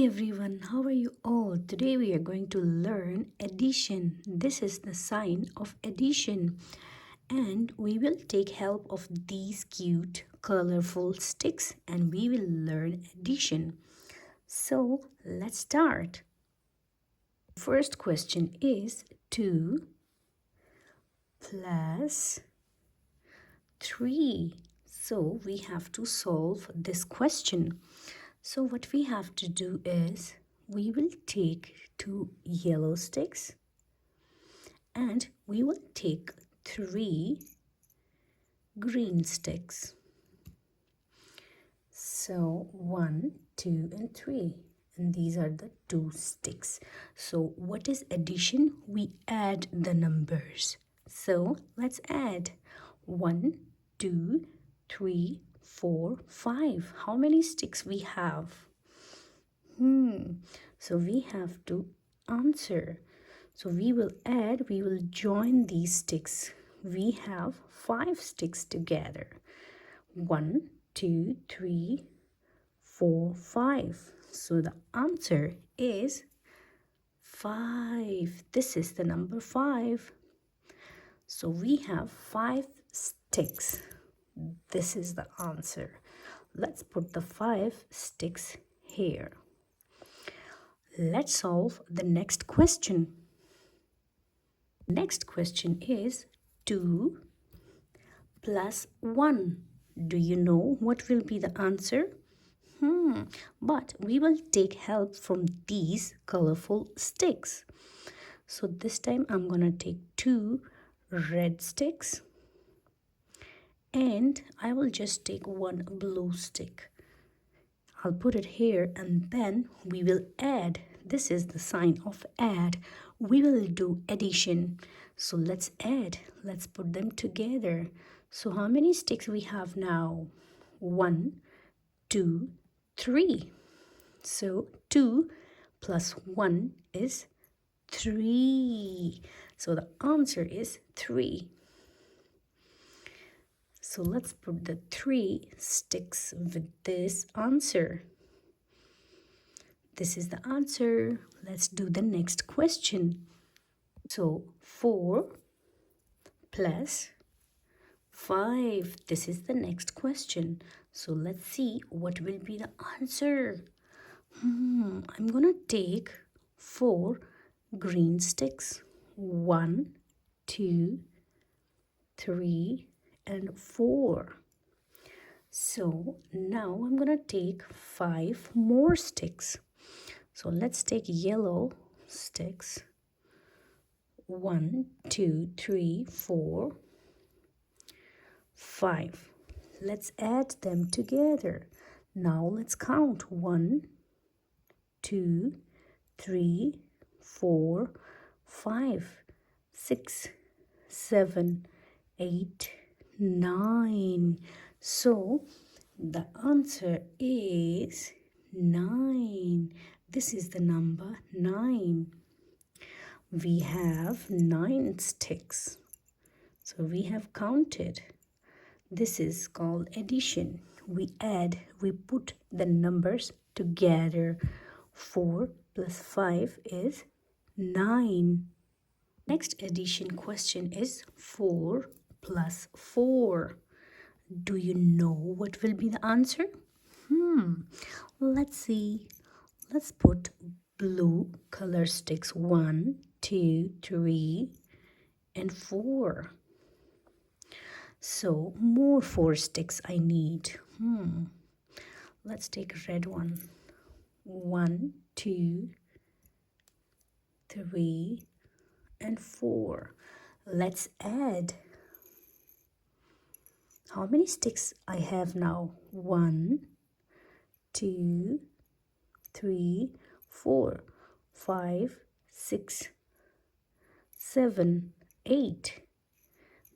Hey everyone, how are you all? Today we are going to learn addition. This is the sign of addition, and we will take help of these cute colorful sticks and we will learn addition. So let's start. First question is 2 plus 3. So we have to solve this question. So what we have to do is we will take 2 yellow sticks and we will take 3 green sticks. So 1, 2 and 3, and these are the 2 sticks. So what is addition? We add the numbers. So let's add 1, 2, 3, 4, 5. How many sticks we have? So we have to answer. So we will join these sticks. We have 5 sticks together. 1, 2, 3, 4, 5. So the answer is 5. This is the number 5. So we have 5 sticks. This is the answer. Let's put the 5 sticks here. Let's solve the next question. Next question is 2 plus 1. Do you know what will be the answer? But we will take help from these colorful sticks. So this time I'm gonna take 2 red sticks and I will just take 1 blue stick. I'll put it here and then we will add. This is the sign of add. We will do addition. So let's add. Let's put them together. So how many sticks we have now? 1, 2, 3. So 2 plus 1 is 3. So the answer is 3. So let's put the 3 sticks with this answer. This is the answer. Let's do the next question. So 4 plus 5. This is the next question. So let's see what will be the answer. I'm gonna take 4 green sticks. 1, 2, 3, and 4. So now I'm gonna take 5 more sticks. So let's take yellow sticks. 1, 2, 3, 4, 5. Let's add them together. Now let's count. 1, 2, 3, 4, 5, 6, 7, 8, 9. So the answer is 9. This is the number 9. We have 9 sticks. So we have counted. This is called addition. We add, we put the numbers together. 4 plus 5 is 9. Next addition question is 4 plus 4. Do you know what will be the answer? Let's see. Let's put blue color sticks. 1, 2, 3, and 4. So more 4 sticks I need. Let's take a red one. 1, 2, 3, and 4. Let's add. How many sticks I have now? 1, 2, 3, 4, 5, 6, 7, 8.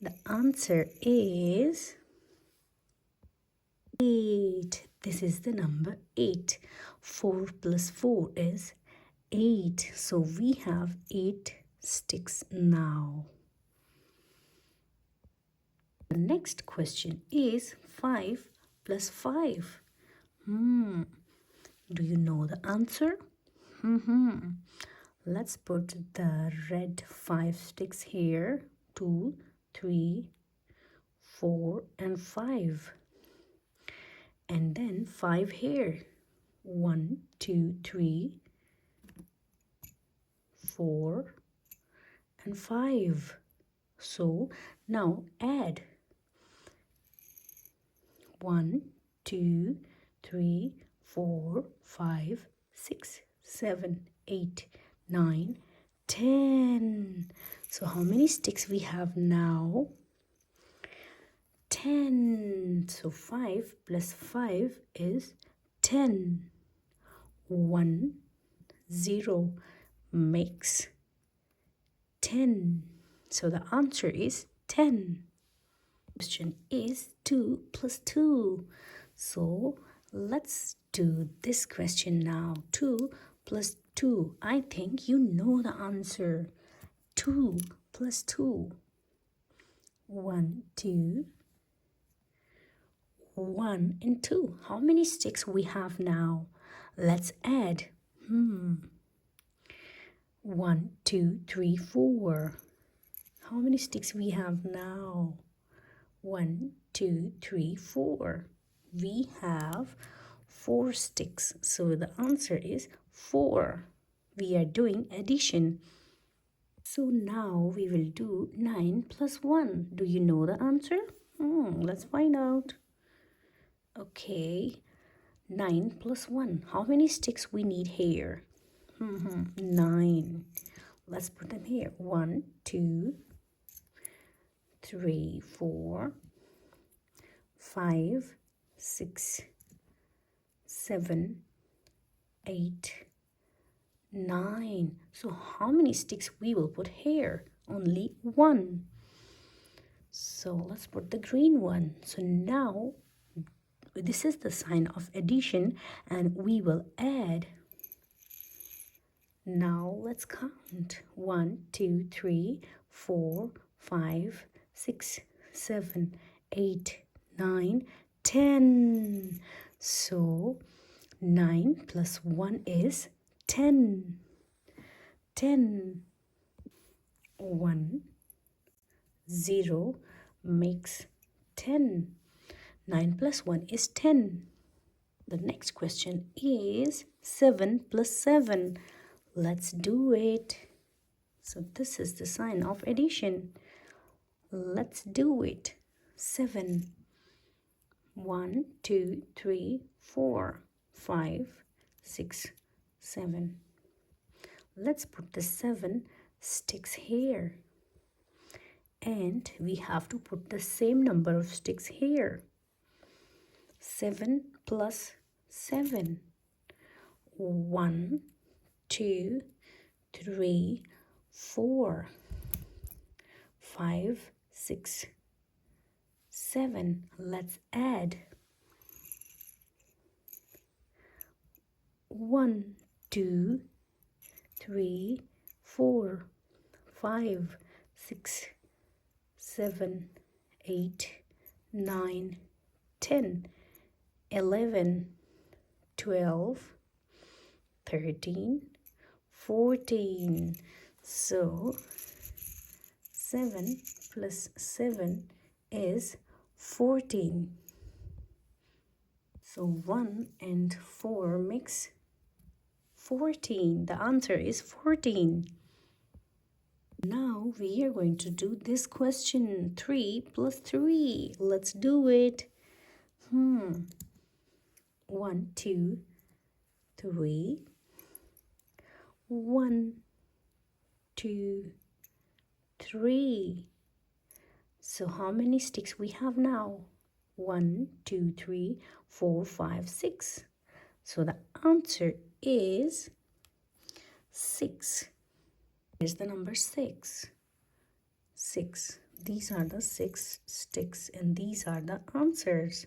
The answer is 8. This is the number 8. 4 plus 4 is 8. So we have 8 sticks now. The next question is 5 plus 5. Do you know the answer? Let's put the red 5 sticks here. 2, 3, 4 and 5. And then 5 here. 1, 2, 3, 4 and 5. So now add 1, 2, 3, 4, 5, 6, 7, 8, 9, 10. So how many sticks we have now? 10. So 5 plus 5 is 10. 1, 0 makes 10. So the answer is 10. Question is 2 plus 2. So let's do this question now. 2 plus 2. I think you know the answer. 2 plus 2. 1, 2. 1 and 2. How many sticks we have now? Let's add. 1, 2, 3, 4. How many sticks we have now? 1, 2, 3, 4. We have 4 sticks. So the answer is 4. We are doing addition. So now we will do 9 plus 1. Do you know the answer? Let's find out. Okay, 9 plus 1. How many sticks we need here? 9. Let's put them here. 1, 2, 3, 4, 5, 6, 7, 8, 9. So how many sticks we will put here? Only 1. So let's put the green one. So now this is the sign of addition and we will add. Now let's count. 1, 2, 3, 4, 5, 6, 7, 8, 9, 10. So 9 plus 1 is 10. 10. 1, 0 makes 10. 9 plus 1 is 10. The next question is 7 plus 7. Let's do it. So this is the sign of addition. Let's do it. 7. 1, 2, 3, 4, 5, 6, 7. Let's put the 7 sticks here. And we have to put the same number of sticks here. 7 plus 7. 1, 2, 3, 4, 5, 6, 7. Let's add. 1, 2, 3, 4, 5, 6, 7, 8, 9, 10, 11, 12, 13, 14. So 7 plus 7 is 14. So 1 and 4 makes 14. The answer is 14. Now we are going to do this question. 3 plus 3. Let's do it. 1, 2, 3. 1, 2, 3. So how many sticks we have now? 1, 2, 3, 4, 5, 6. So the answer is 6. Here's the number 6. 6. These are the 6 sticks and these are the answers.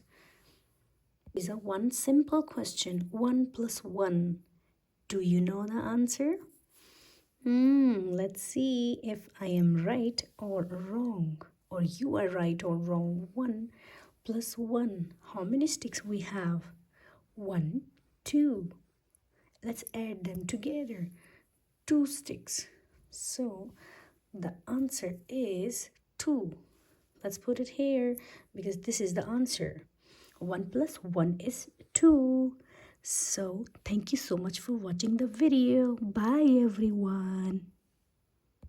Is a one simple question. 1 plus 1. Do you know the answer? Let's see if I am right or wrong. Or you are right or wrong. 1 plus 1. How many sticks we have? 1, 2. Let's add them together. 2 sticks. So the answer is 2. Let's put it here because this is the answer. 1 plus 1 is 2. So thank you so much for watching the video. Bye everyone.